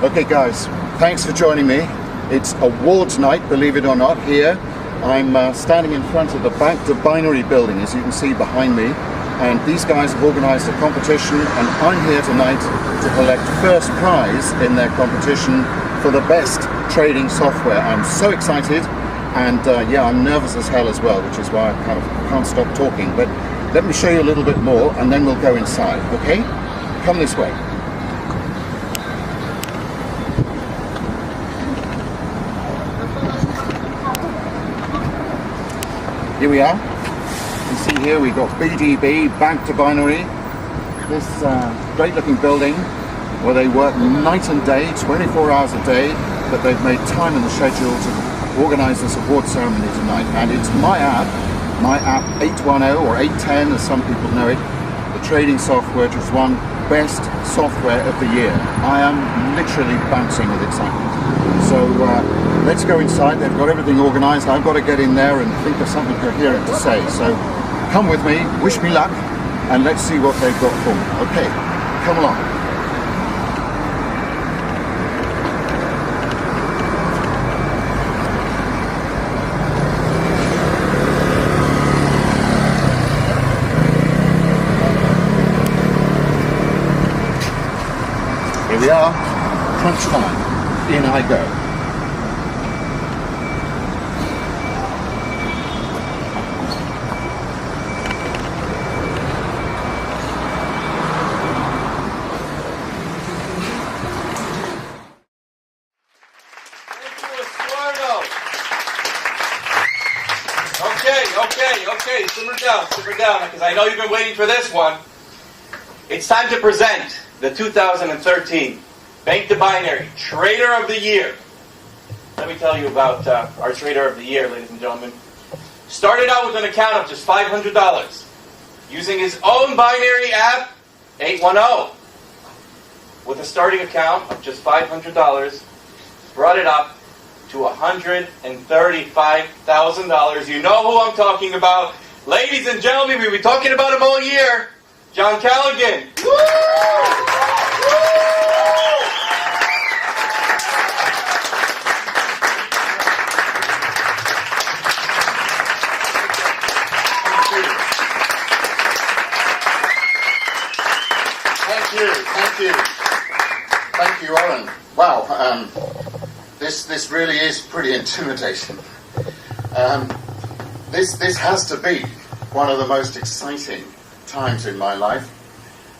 Okay guys, thanks for joining me. It's awards night, believe it or not, here. I'm standing in front of the Back to Binary building, as you can see behind me. And these guys have organised a competition, and I'm here tonight to collect first prize in their competition for the best trading software. I'm so excited, and yeah, I'm nervous as hell as well, which is why I kind of can't stop talking. But let me show you a little bit more, and then we'll go inside, okay? Come this way. Here we are. You can see here we've got BDB, Back to Binary. This great looking building where they work night and day, 24 hours a day, but they've made time in the schedule to organise this award ceremony tonight. And it's my app 810 or 810 as some people know it, the trading software which has won Best Software of the Year. I am literally bouncing with excitement. So let's go inside. They've got everything organised. I've got to get in there and think of something coherent to say. So come with me, wish me luck, and let's see what they've got for me. Okay, come along. Here we are, crunch time, in I go. Okay, simmer down, because I know you've been waiting for this one. It's time to present the 2013 Bank to Binary Trader of the Year. Let me tell you about our Trader of the Year, ladies and gentlemen. Started out with an account of just $500, using his own binary app, 810. With a starting account of just $500, brought it up to $135,000. You know who I'm talking about. Ladies and gentlemen, we've been talking about him all year. John Callaghan. Woo! Woo! Thank you, Oren. Wow, this really is pretty intimidating. This has to be one of the most exciting times in my life,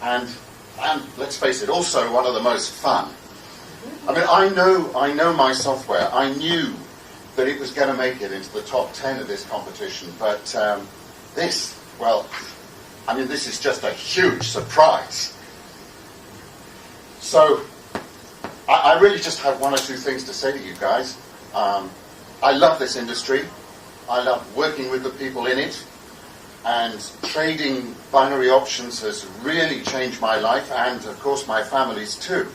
and let's face it, also one of the most fun. I mean, I know my software. I knew that it was going to make it into the top 10 of this competition, but this is just a huge surprise. So I really just have one or two things to say to you guys. I love this industry. I love working with the people in it. And trading binary options has really changed my life, and of course my family's too.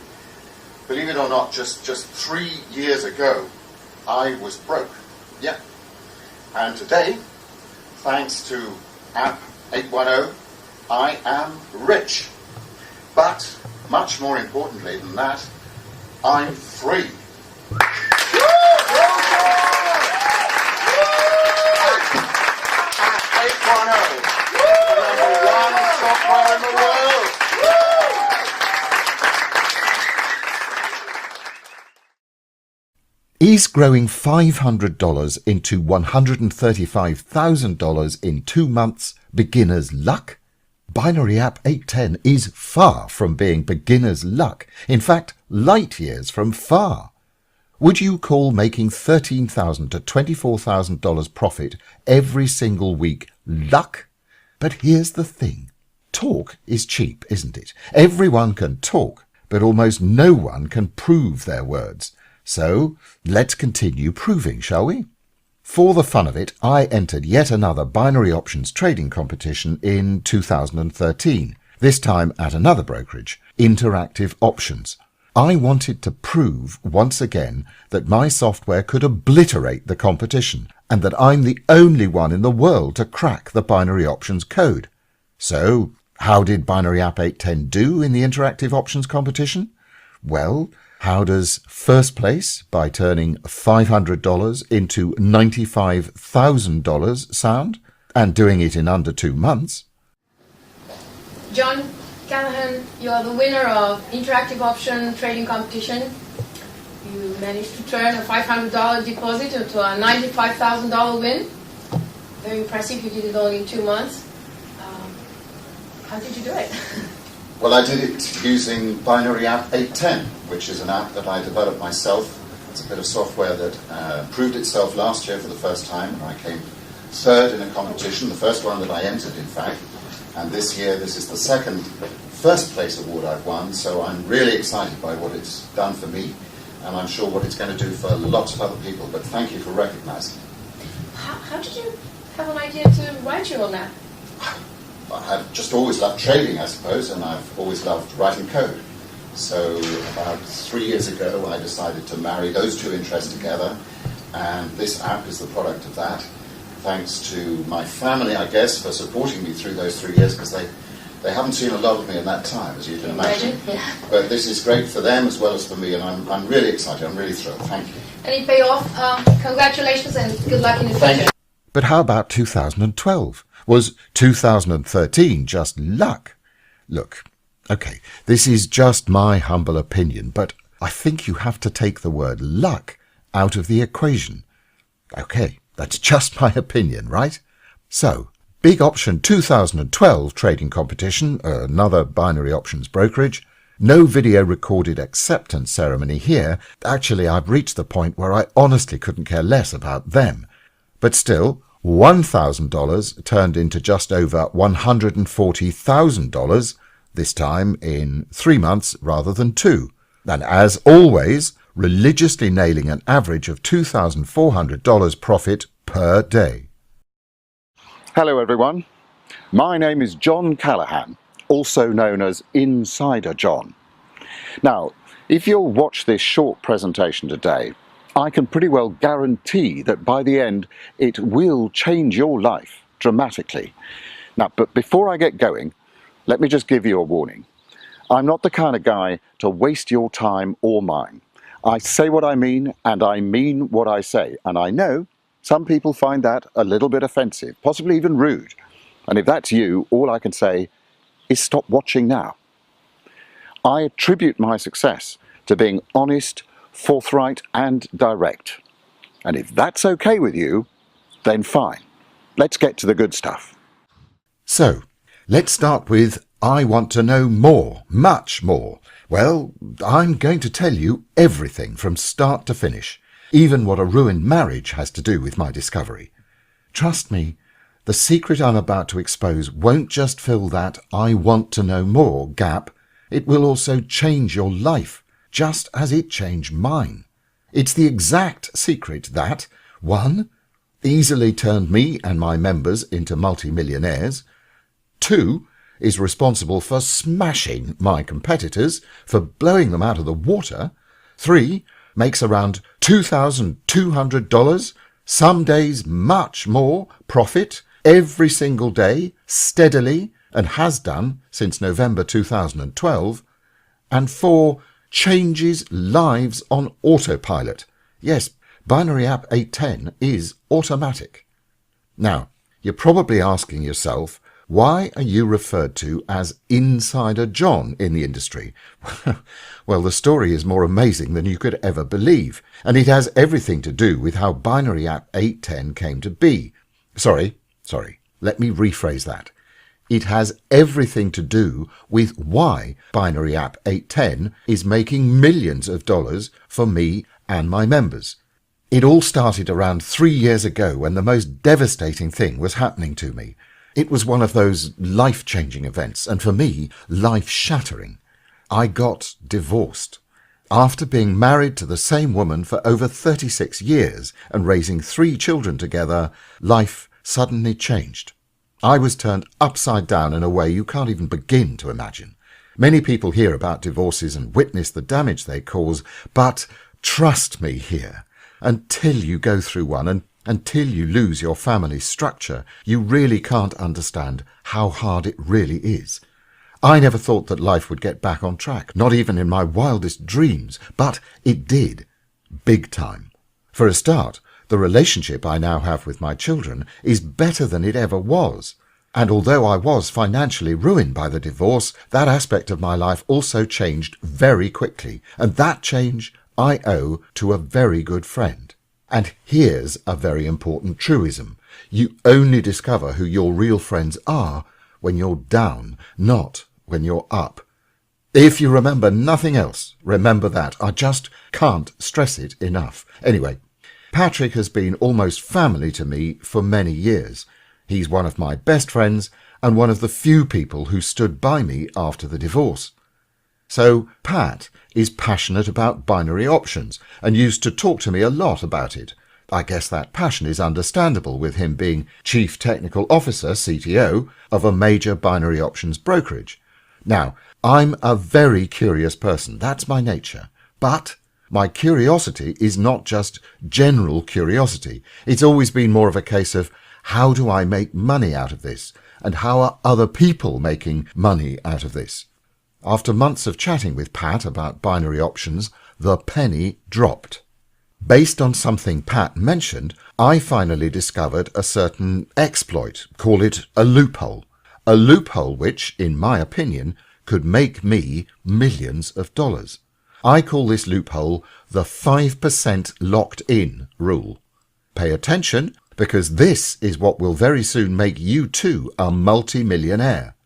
Believe it or not, just 3 years ago, I was broke. Yeah. And today, thanks to app 810, I am rich. But much more importantly than that, I'm free. Is growing $500 into $135,000 in 2 months beginner's luck? Binary app 810 is far from being beginner's luck. In fact, light years from far. Would you call making $13,000 to $24,000 profit every single week luck? But here's the thing. Talk is cheap, isn't it? Everyone can talk, but almost no one can prove their words. So let's continue proving, shall we? For the fun of it, I entered yet another binary options trading competition in 2013, this time at another brokerage, Interactive Options. I wanted to prove once again that my software could obliterate the competition and that I'm the only one in the world to crack the binary options code. So, how did Binary App 810 do in the Interactive Options competition? Well, How does first place by turning $500 into $95,000 sound? And doing it in under 2 months? John Callahan, you are the winner of Interactive Option Trading Competition. You managed to turn a $500 deposit into a $95,000 win. Very impressive. You did it only in 2 months. How did you do it? Well, I did it using Binary App 810, which is an app that I developed myself. It's a bit of software that proved itself last year for the first time, and I came third in a competition, the first one that I entered, in fact. And this year, this is the second first place award I've won, so I'm really excited by what it's done for me, and I'm sure what it's going to do for lots of other people. But thank you for recognizing it. How did you have an idea to write your own app? I've just always loved trading, I suppose, and I've always loved writing code. So about 3 years ago, I decided to marry those two interests together, and this app is the product of that. Thanks to my family, I guess, for supporting me through those 3 years, because they haven't seen a lot of me in that time, as you can imagine. Yeah. But this is great for them as well as for me, and I'm really excited. I'm really thrilled. Thank you. Any payoff? Congratulations and good luck in the Thank future. But how about 2012? Was 2013 just luck? Look, okay, this is just my humble opinion, but I think you have to take the word luck out of the equation. Okay, that's just my opinion, right? So, Big Option 2012 trading competition, another binary options brokerage. No video recorded acceptance ceremony here. Actually, I've reached the point where I honestly couldn't care less about them. But still, $1,000 turned into just over $140,000, this time in 3 months rather than 2. And as always, religiously nailing an average of $2,400 profit per day. Hello, everyone. My name is John Callahan, also known as Insider John. Now, if you'll watch this short presentation today, I can pretty well guarantee that by the end, it will change your life dramatically. Now, but before I get going, let me just give you a warning. I'm not the kind of guy to waste your time or mine. I say what I mean, and I mean what I say. And I know some people find that a little bit offensive, possibly even rude. And if that's you, all I can say is stop watching now. I attribute my success to being honest, forthright and direct. And if that's okay with you, then fine. Let's get to the good stuff. So, let's start with I want to know more, much more. Well, I'm going to tell you everything from start to finish, even what a ruined marriage has to do with my discovery. Trust me, the secret I'm about to expose won't just fill that I want to know more gap, it will also change your life, just as it changed mine. It's the exact secret that, 1, easily turned me and my members into multimillionaires, 2, is responsible for smashing my competitors, for blowing them out of the water, 3, makes around $2,200, some days much more, profit, every single day, steadily, and has done since November 2012, and 4, changes lives on autopilot. Yes, Binary App 810 is automatic. Now, you're probably asking yourself, why are you referred to as Insider John in the industry? Well, the story is more amazing than you could ever believe, and it has everything to do with how Binary App 810 came to be. Sorry, let me rephrase that. It has everything to do with why Binary App 810 is making millions of dollars for me and my members. It all started around 3 years ago when the most devastating thing was happening to me. It was one of those life-changing events, and for me, life-shattering. I got divorced. After being married to the same woman for over 36 years and raising 3 children together, life suddenly changed. I was turned upside down in a way you can't even begin to imagine. Many people hear about divorces and witness the damage they cause, but trust me here, until you go through one and until you lose your family structure, you really can't understand how hard it really is. I never thought that life would get back on track, not even in my wildest dreams, but it did. Big time. For a start, the relationship I now have with my children is better than it ever was. And although I was financially ruined by the divorce, that aspect of my life also changed very quickly, and that change I owe to a very good friend. And here's a very important truism. You only discover who your real friends are when you're down, not when you're up. If you remember nothing else, remember that. I just can't stress it enough. Anyway, Patrick has been almost family to me for many years. He's one of my best friends and one of the few people who stood by me after the divorce. So Pat is passionate about binary options and used to talk to me a lot about it. I guess that passion is understandable with him being Chief Technical Officer, CTO, of a major binary options brokerage. Now, I'm a very curious person. That's my nature. But my curiosity is not just general curiosity. It's always been more of a case of, how do I make money out of this? And how are other people making money out of this? After months of chatting with Pat about binary options, the penny dropped. Based on something Pat mentioned, I finally discovered a certain exploit, call it a loophole which, in my opinion, could make me millions of dollars. I call this loophole the 5% locked-in rule. Pay attention, because this is what will very soon make you too a multi-millionaire.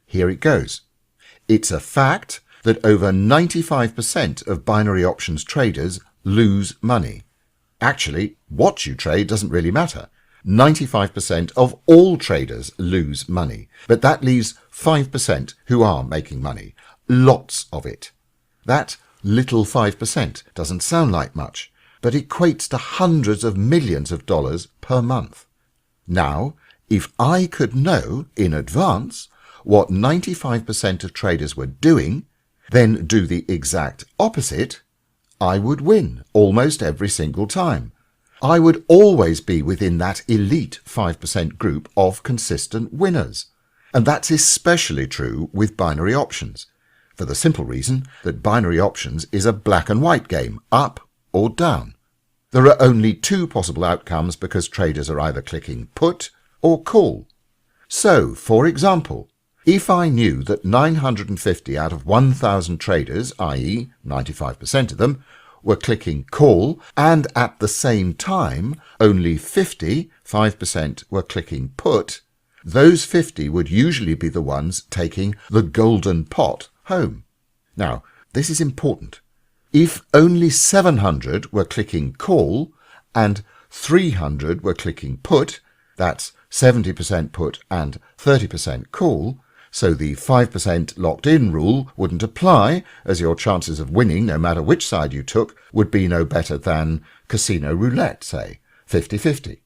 Here it goes. It's a fact that over 95% of binary options traders lose money. Actually, what you trade doesn't really matter. 95% of all traders lose money, but that leaves 5% who are making money. Lots of it. That little 5% doesn't sound like much, but equates to hundreds of millions of dollars per month. Now, if I could know in advance what 95% of traders were doing, then do the exact opposite, I would win almost every single time. I would always be within that elite 5% group of consistent winners. And that's especially true with binary options, for the simple reason that binary options is a black and white game, up or down. There are only two possible outcomes because traders are either clicking put or call. So, for example, if I knew that 950 out of 1,000 traders, i.e. 95% of them, were clicking call, and at the same time only 5% were clicking put, those 50 would usually be the ones taking the golden pot home. Now, this is important. If only 700 were clicking call and 300 were clicking put, that's 70% put and 30% call, so the 5% locked-in rule wouldn't apply, as your chances of winning, no matter which side you took, would be no better than casino roulette, say, 50-50.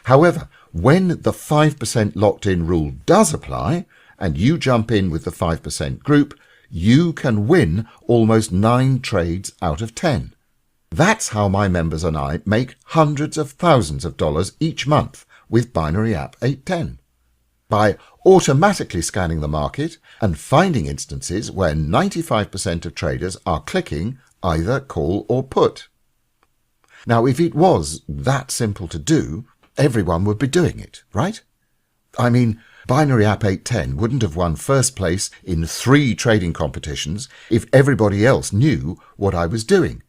However, when the 5% locked-in rule does apply, and you jump in with the 5% group, you can win almost 9 trades out of 10. That's how my members and I make hundreds of thousands of dollars each month with Binary App 810. By automatically scanning the market and finding instances where 95% of traders are clicking either call or put. Now, if it was that simple to do, everyone would be doing it, right? I mean, Binary App 810 wouldn't have won first place in 3 trading competitions if everybody else knew what I was doing.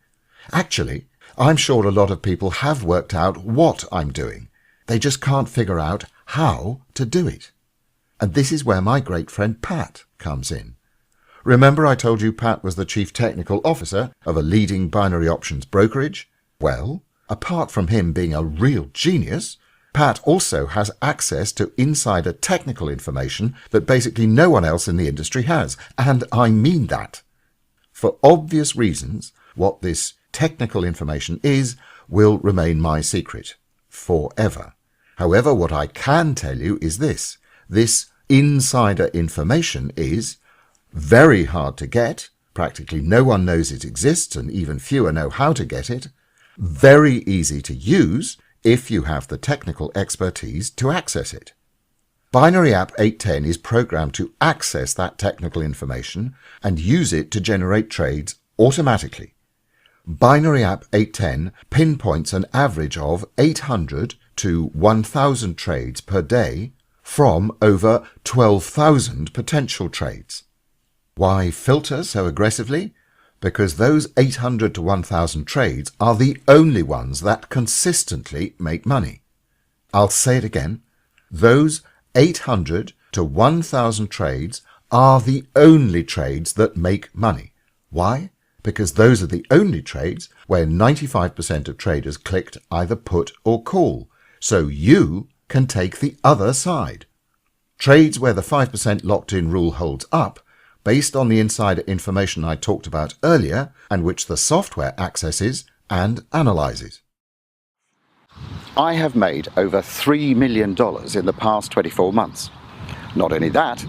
Actually, I'm sure a lot of people have worked out what I'm doing. They just can't figure out how to do it. And this is where my great friend Pat comes in. Remember I told you Pat was the Chief Technical Officer of a leading binary options brokerage? Well, apart from him being a real genius, Pat also has access to insider technical information that basically no one else in the industry has, and I mean that. For obvious reasons, what this technical information is will remain my secret forever. However, what I can tell you is this. This insider information is very hard to get. Practically no one knows it exists, and even fewer know how to get it. Very easy to use if you have the technical expertise to access it. Binary App 810 is programmed to access that technical information and use it to generate trades automatically. Binary App 810 pinpoints an average of 800 to 1,000 trades per day from over 12,000 potential trades. Why filter so aggressively? Because those 800 to 1,000 trades are the only ones that consistently make money. I'll say it again. Those 800 to 1,000 trades are the only trades that make money. Why? Because those are the only trades where 95% of traders clicked either put or call, so you can take the other side. Trades where the 5% locked-in rule holds up, based on the insider information I talked about earlier and which the software accesses and analyzes. I have made over $3 million in the past 24 months. Not only that,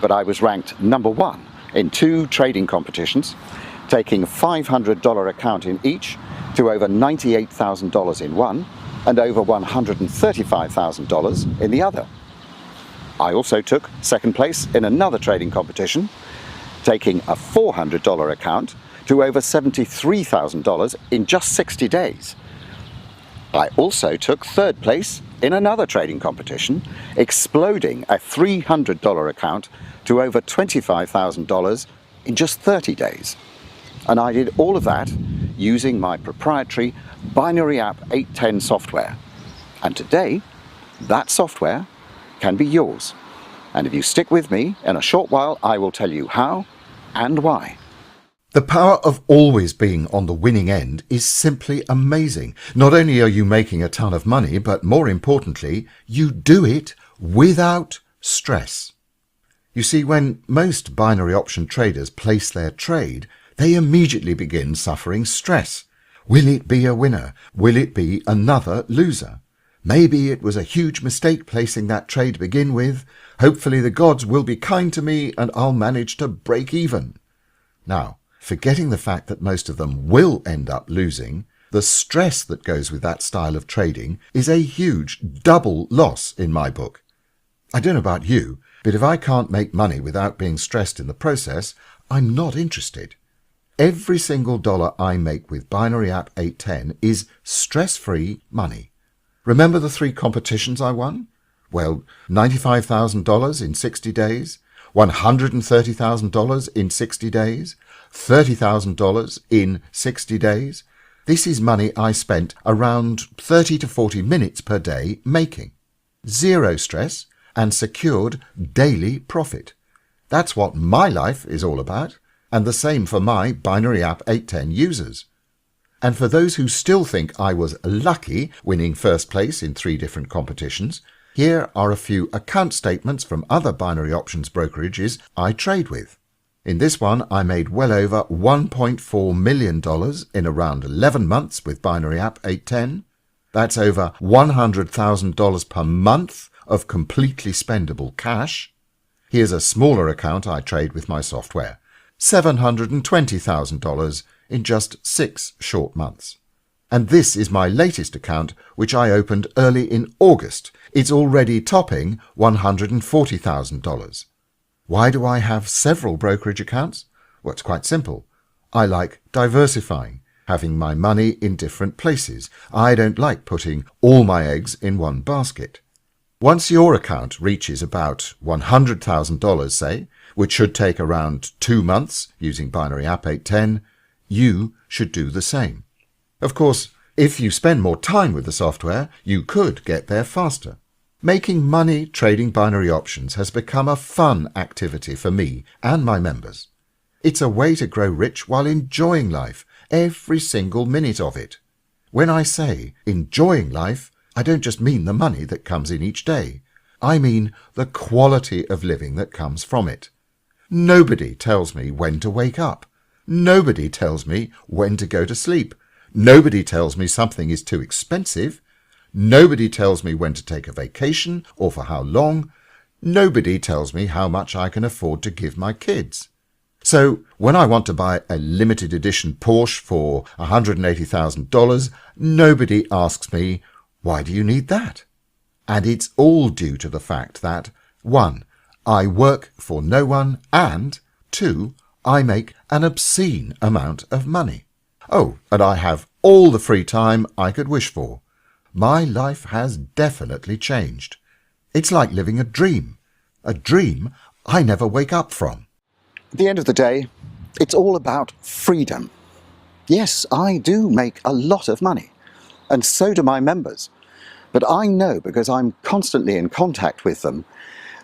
but I was ranked number 1 in 2 trading competitions, taking $500 account in each to over $98,000 in one and over $135,000 in the other. I also took second place in another trading competition, taking a $400 account to over $73,000 in just 60 days. I also took third place in another trading competition, exploding a $300 account to over $25,000 in just 30 days. And I did all of that using my proprietary Binary App 810 software. And today, that software can be yours. And if you stick with me, in a short while, I will tell you how and why. The power of always being on the winning end is simply amazing. Not only are you making a ton of money, but more importantly, you do it without stress. You see, when most binary option traders place their trade, they immediately begin suffering stress. Will it be a winner? Will it be another loser? Maybe it was a huge mistake placing that trade to begin with. Hopefully the gods will be kind to me and I'll manage to break even. Now, forgetting the fact that most of them will end up losing, the stress that goes with that style of trading is a huge double loss in my book. I don't know about you, but if I can't make money without being stressed in the process, I'm not interested. Every single dollar I make with Binary App 810 is stress-free money. Remember the 3 competitions I won? Well, $95,000 in 60 days, $130,000 in 60 days, $30,000 in 60 days. This is money I spent around 30 to 40 minutes per day making. Zero stress and secured daily profit. That's what my life is all about, and the same for my Binary App 810 users. And for those who still think I was lucky winning first place in 3 different competitions, here are a few account statements from other binary options brokerages I trade with. In this one, I made well over $1.4 million in around 11 months with Binary App 810. That's over $100,000 per month of completely spendable cash. Here's a smaller account I trade with my software. $720,000 in just 6 short months. And this is my latest account, which I opened early in August. It's already topping $140,000. Why do I have several brokerage accounts? Well, it's quite simple. I like diversifying, having my money in different places. I don't like putting all my eggs in one basket. Once your account reaches about $100,000, say, which should take around 2 months using Binary App 810, you should do the same. Of course, if you spend more time with the software, you could get there faster. Making money trading binary options has become a fun activity for me and my members. It's a way to grow rich while enjoying life, every single minute of it. When I say enjoying life, I don't just mean the money that comes in each day. I mean the quality of living that comes from it. Nobody tells me when to wake up. Nobody tells me when to go to sleep. Nobody tells me something is too expensive. Nobody tells me when to take a vacation or for how long. Nobody tells me how much I can afford to give my kids. So when I want to buy a limited edition Porsche for $180,000, nobody asks me, why do you need that? And it's all due to the fact that 1. I work for no one, and 2. I make an obscene amount of money. Oh, and I have all the free time I could wish for. My life has definitely changed. It's like living a dream I never wake up from. At the end of the day, it's all about freedom. Yes, I do make a lot of money, and so do my members. But I know, because I'm constantly in contact with them,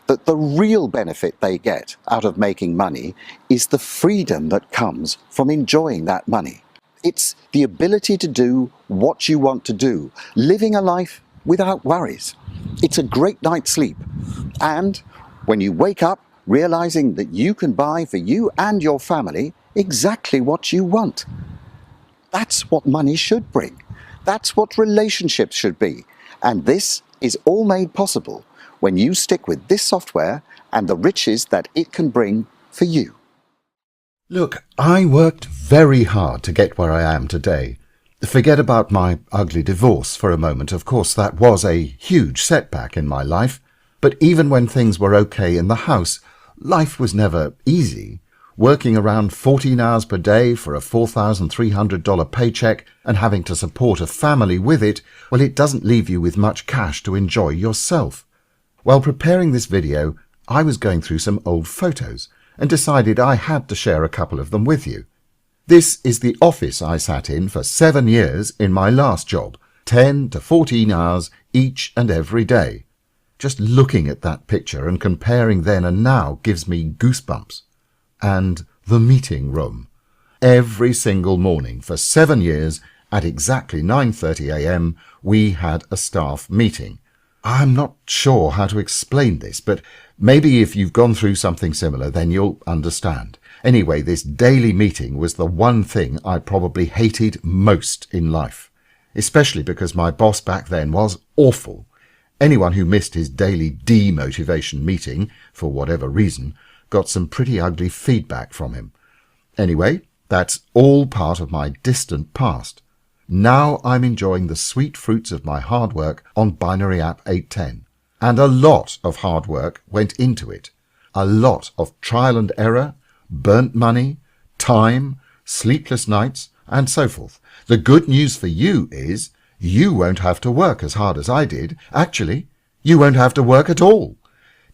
that the real benefit they get out of making money is the freedom that comes from enjoying that money. It's the ability to do what you want to do, living a life without worries. It's a great night's sleep. And when you wake up realizing that you can buy for you and your family exactly what you want. That's what money should bring. That's what relationships should be. And this is all made possible when you stick with this software and the riches that it can bring for you. Look, I worked very hard to get where I am today. Forget about my ugly divorce for a moment. Of course, that was a huge setback in my life. But even when things were okay in the house, life was never easy. Working around 14 hours per day for a $4,300 paycheck and having to support a family with it, well, it doesn't leave you with much cash to enjoy yourself. While preparing this video, I was going through some old photos and decided I had to share a couple of them with you. This is the office I sat in for 7 years in my last job, 10 to 14 hours each and every day. Just looking at that picture and comparing then and now gives me goosebumps. And the meeting room. Every single morning for 7 years at exactly 9:30 a.m. we had a staff meeting. I'm not sure how to explain this, but maybe if you've gone through something similar, then you'll understand. Anyway, this daily meeting was the one thing I probably hated most in life, especially because my boss back then was awful. Anyone who missed his daily demotivation meeting, for whatever reason, got some pretty ugly feedback from him. Anyway, that's all part of my distant past. Now I'm enjoying the sweet fruits of my hard work on Binary App 810. And a lot of hard work went into it. A lot of trial and error, burnt money, time, sleepless nights, and so forth. The good news for you is you won't have to work as hard as I did. Actually, you won't have to work at all.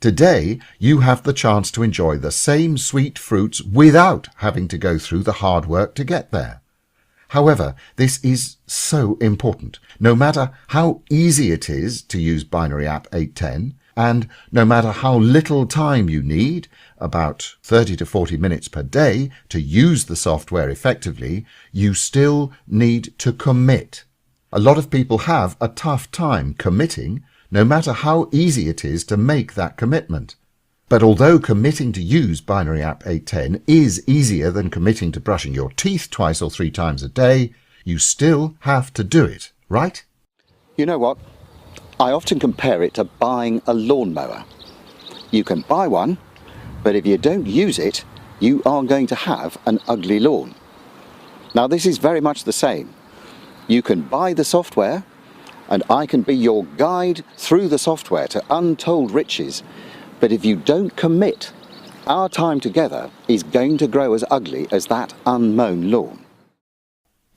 Today, you have the chance to enjoy the same sweet fruits without having to go through the hard work to get there. However, this is so important. No matter how easy it is to use Binary App 810, and no matter how little time you need, about 30 to 40 minutes per day, to use the software effectively, you still need to commit. A lot of people have a tough time committing, no matter how easy it is to make that commitment. But although committing to use Binary App 810 is easier than committing to brushing your teeth 2 or 3 times a day, you still have to do it, right? You know what? I often compare it to buying a lawnmower. You can buy one, but if you don't use it, you are going to have an ugly lawn. Now this is very much the same. You can buy the software, and I can be your guide through the software to untold riches. But if you don't commit, our time together is going to grow as ugly as that unmown lawn.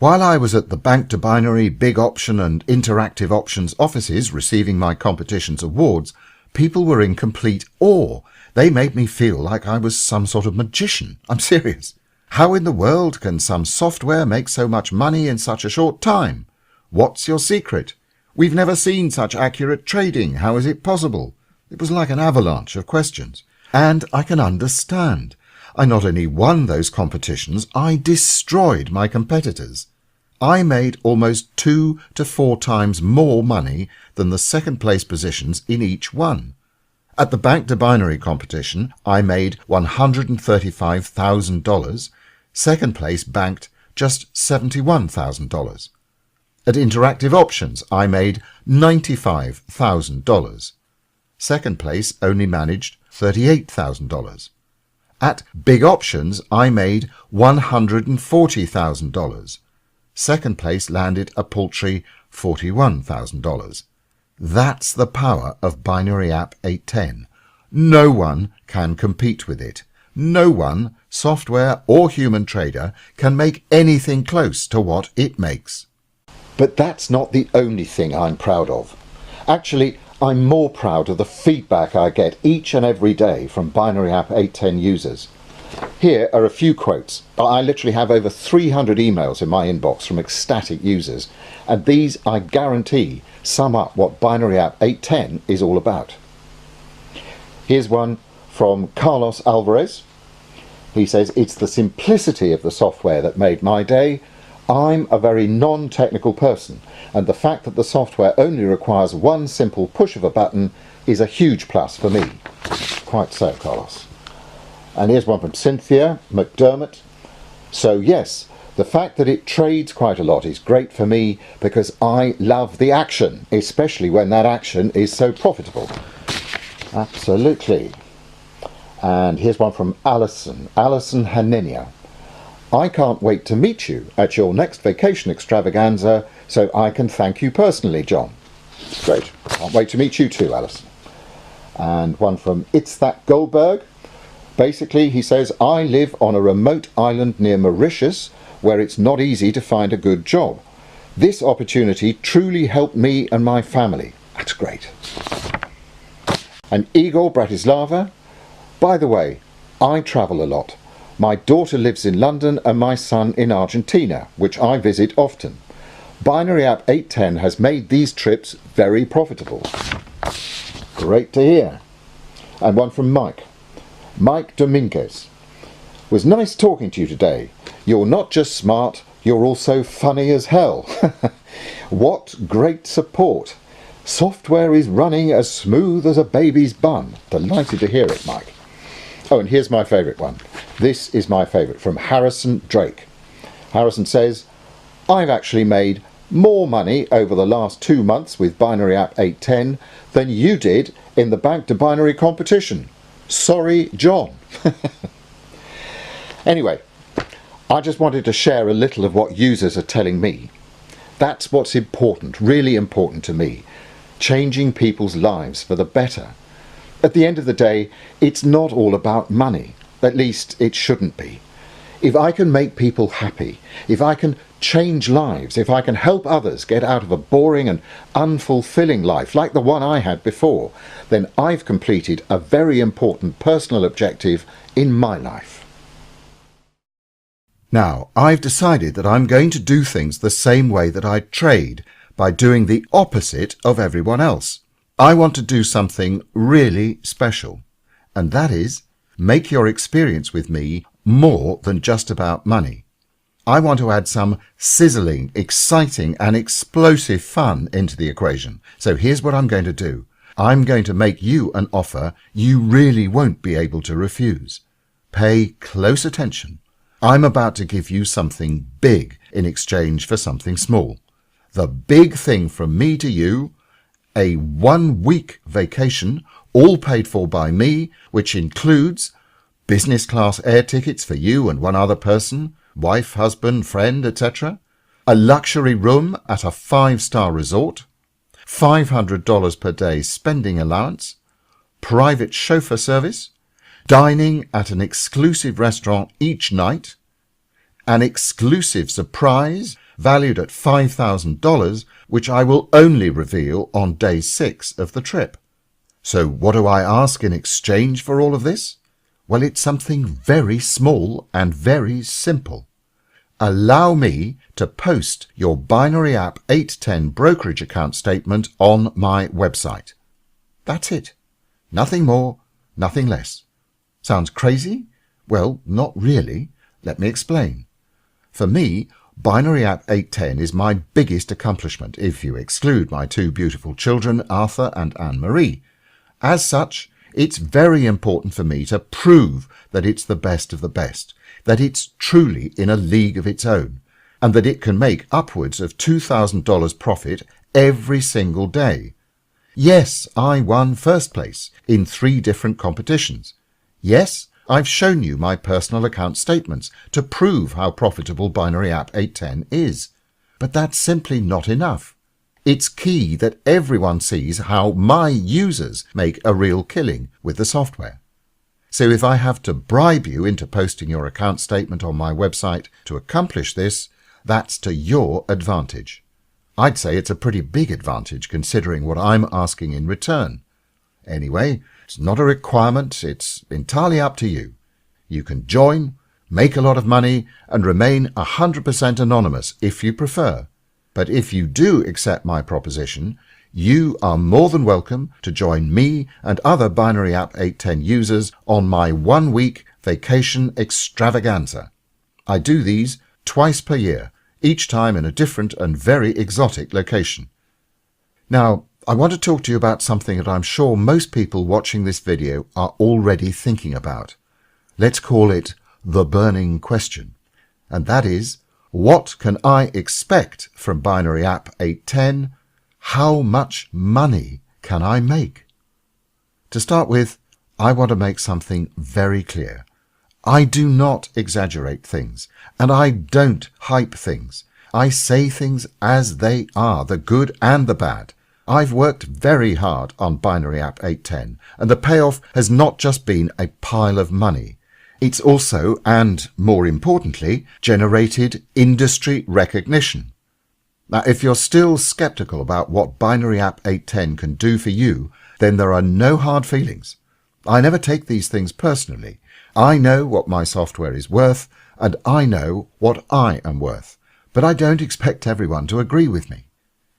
While I was at the Bank to Binary, Big Option and Interactive Options offices receiving my competition's awards, people were in complete awe. They made me feel like I was some sort of magician. I'm serious. How in the world can some software make so much money in such a short time? What's your secret? We've never seen such accurate trading. How is it possible? It was like an avalanche of questions. And I can understand. I not only won those competitions, I destroyed my competitors. I made almost 2 to 4 times more money than the second place positions in each one. At the Bank to Binary competition, I made $135,000. Second place banked just $71,000. At Interactive Options, I made $95,000. Second place only managed $38,000. At Big Options, I made $140,000. Second place landed a paltry $41,000. That's the power of Binary App 810. No one can compete with it. No one, software or human trader, can make anything close to what it makes. But that's not the only thing I'm proud of. Actually, I'm more proud of the feedback I get each and every day from Binary App 810 users. Here are a few quotes. I literally have over 300 emails in my inbox from ecstatic users, and these, I guarantee, sum up what Binary App 810 is all about. Here's one from Carlos Alvarez. He says, "It's the simplicity of the software that made my day. I'm a very non-technical person, and the fact that the software only requires one simple push of a button is a huge plus for me." Quite so, Carlos. And here's one from Cynthia McDermott. "So yes, the fact that it trades quite a lot is great for me because I love the action, especially when that action is so profitable." Absolutely. And here's one from Alison Hanenia. "I can't wait to meet you at your next vacation extravaganza so I can thank you personally, John." Great. Can't wait to meet you too, Alison. And one from It's That Goldberg. Basically, he says, "I live on a remote island near Mauritius where it's not easy to find a good job. This opportunity truly helped me and my family." That's great. And Igor Bratislava. "By the way, I travel a lot. My daughter lives in London and my son in Argentina, which I visit often. Binary App 810 has made these trips very profitable." Great to hear. And one from Mike Dominguez. "Was nice talking to you today. You're not just smart, you're also funny as hell. What great support. Software is running as smooth as a baby's bum." Delighted to hear it, Mike. Oh, and here's my favourite one. This is my favourite, from Harrison Drake. Harrison says, "I've actually made more money over the last 2 months with Binary App 810 than you did in the Bank to Binary competition. Sorry, John." Anyway, I just wanted to share a little of what users are telling me. That's what's important, really important to me. Changing people's lives for the better. At the end of the day, it's not all about money. At least it shouldn't be. If I can make people happy, if I can change lives, if I can help others get out of a boring and unfulfilling life like the one I had before, then I've completed a very important personal objective in my life. Now, I've decided that I'm going to do things the same way that I trade, by doing the opposite of everyone else. I want to do something really special, and that is make your experience with me more than just about money. I want to add some sizzling, exciting and explosive fun into the equation. So here's what I'm going to do. I'm going to make you an offer you really won't be able to refuse. Pay close attention. I'm about to give you something big in exchange for something small. The big thing from me to you, a 1-week vacation, all paid for by me, which includes business class air tickets for you and one other person, wife, husband, friend, etc., a luxury room at a 5-star resort, $500 per day spending allowance, private chauffeur service, dining at an exclusive restaurant each night, an exclusive surprise valued at $5,000, which I will only reveal on day 6 of the trip. So what do I ask in exchange for all of this? Well, it's something very small and very simple. Allow me to post your Binary App 810 brokerage account statement on my website. That's it. Nothing more, nothing less. Sounds crazy? Well, not really. Let me explain. For me, Binary App 810 is my biggest accomplishment, if you exclude my 2 beautiful children, Arthur and Anne-Marie. As such, it's very important for me to prove that it's the best of the best, that it's truly in a league of its own, and that it can make upwards of $2,000 profit every single day. Yes, I won first place in 3 different competitions. Yes, I've shown you my personal account statements to prove how profitable Binary App 810 is. But that's simply not enough. It's key that everyone sees how my users make a real killing with the software. So if I have to bribe you into posting your account statement on my website to accomplish this, that's to your advantage. I'd say it's a pretty big advantage considering what I'm asking in return. Anyway, it's not a requirement, it's entirely up to you. You can join, make a lot of money, and remain 100% anonymous if you prefer. But if you do accept my proposition, you are more than welcome to join me and other Binary App 810 users on my 1-week vacation extravaganza. I do these twice per year, each time in a different and very exotic location. Now, I want to talk to you about something that I'm sure most people watching this video are already thinking about. Let's call it the burning question. And that is, what can I expect from Binary App 810? How much money can I make? To start with, I want to make something very clear. I do not exaggerate things, and I don't hype things. I say things as they are, the good and the bad. I've worked very hard on Binary App 810, and the payoff has not just been a pile of money. It's also, and more importantly, generated industry recognition. Now, if you're still skeptical about what Binary App 810 can do for you, then there are no hard feelings. I never take these things personally. I know what my software is worth, and I know what I am worth, but I don't expect everyone to agree with me.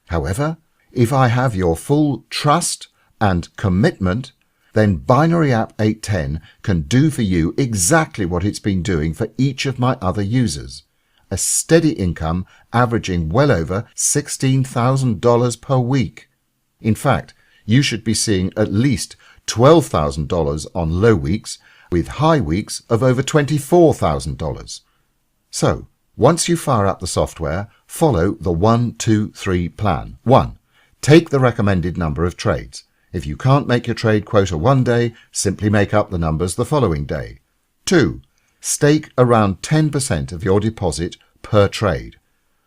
However, if I have your full trust and commitment, then Binary App 810 can do for you exactly what it's been doing for each of my other users. A steady income averaging well over $16,000 per week. In fact, you should be seeing at least $12,000 on low weeks, with high weeks of over $24,000. So, once you fire up the software, follow the 1-2-3 plan. 1. Take the recommended number of trades. If you can't make your trade quota one day, simply make up the numbers the following day. 2. Stake around 10% of your deposit per trade.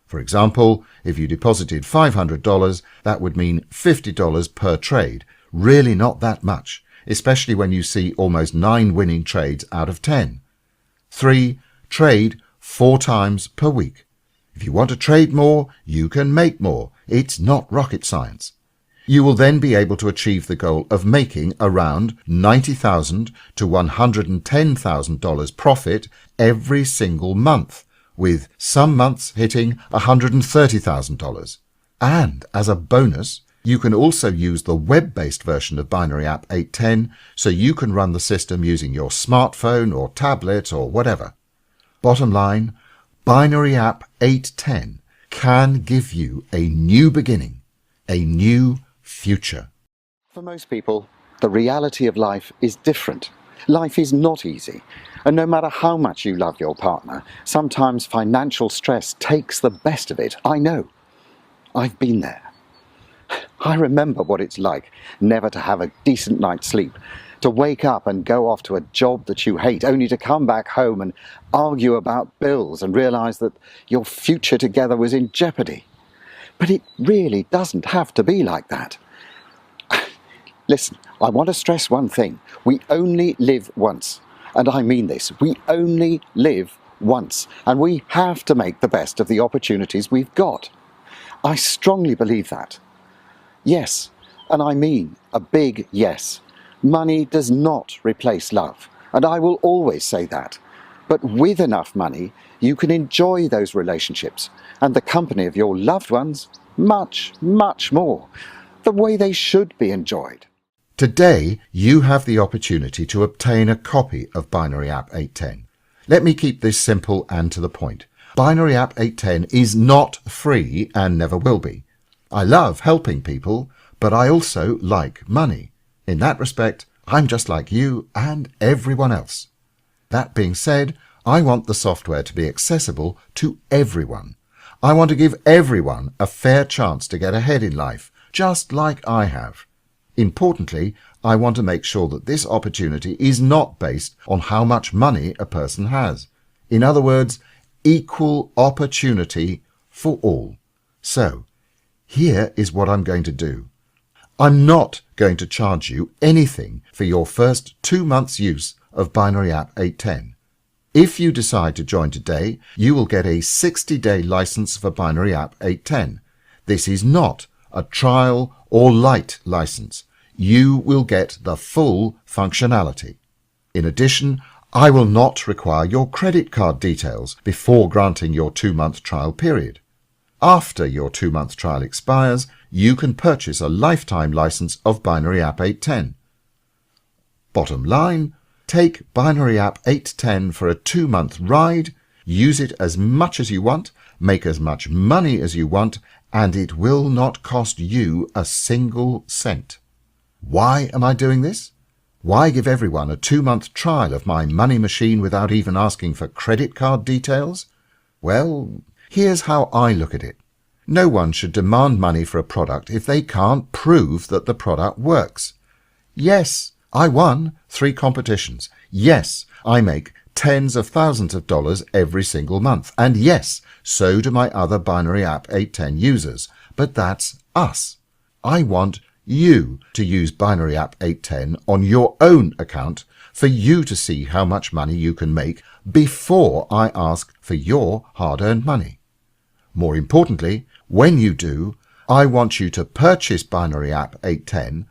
For example, if you deposited $500, that would mean $50 per trade. Really not that much, especially when you see almost 9 winning trades out of 10. 3. Trade 4 times per week. If you want to trade more, you can make more. It's not rocket science. You will then be able to achieve the goal of making around $90,000 to $110,000 profit every single month, with some months hitting $130,000. And as a bonus, you can also use the web-based version of Binary App 810 so you can run the system using your smartphone or tablet or whatever. Bottom line, Binary App 810 can give you a new beginning, a new future. For most people, the reality of life is different. Life is not easy, and no matter how much you love your partner, sometimes financial stress takes the best of it. I know. I've been there. I remember what it's like never to have a decent night's sleep, to wake up and go off to a job that you hate, only to come back home and argue about bills and realize that your future together was in jeopardy. But it really doesn't have to be like that. Listen, I want to stress one thing. We only live once. And I mean this. We only live once. And we have to make the best of the opportunities we've got. I strongly believe that. Yes, and I mean a big yes. Money does not replace love. And I will always say that. But with enough money, you can enjoy those relationships and the company of your loved ones much, much more, the way they should be enjoyed. Today, you have the opportunity to obtain a copy of Binary App 810. Let me keep this simple and to the point. Binary App 810 is not free and never will be. I love helping people, but I also like money. In that respect, I'm just like you and everyone else. That being said, I want the software to be accessible to everyone. I want to give everyone a fair chance to get ahead in life, just like I have. Importantly, I want to make sure that this opportunity is not based on how much money a person has. In other words, equal opportunity for all. So, Here is what I'm going to do. I'm not going to charge you anything for your first 2 months' use of Binary App 810. If you decide to join today, you will get a 60-day license for Binary App 810. This is not a trial or light license. You will get the full functionality. In addition, I will not require your credit card details before granting your 2-month trial period. After your 2-month trial expires, you can purchase a lifetime license of Binary App 810. Bottom line, take Binary App 810 for a 2-month ride, use it as much as you want, make as much money as you want, and it will not cost you a single cent. Why am I doing this? Why give everyone a 2-month trial of my money machine without even asking for credit card details? Well, here's how I look at it. No one should demand money for a product if they can't prove that the product works. Yes, I won 3 competitions. Yes, I make tens of thousands of dollars every single month. And yes, so do my other Binary App 810 users. But that's us. I want you to use Binary App 810 on your own account for you to see how much money you can make before I ask for your hard-earned money. More importantly, when you do, I want you to purchase Binary App 810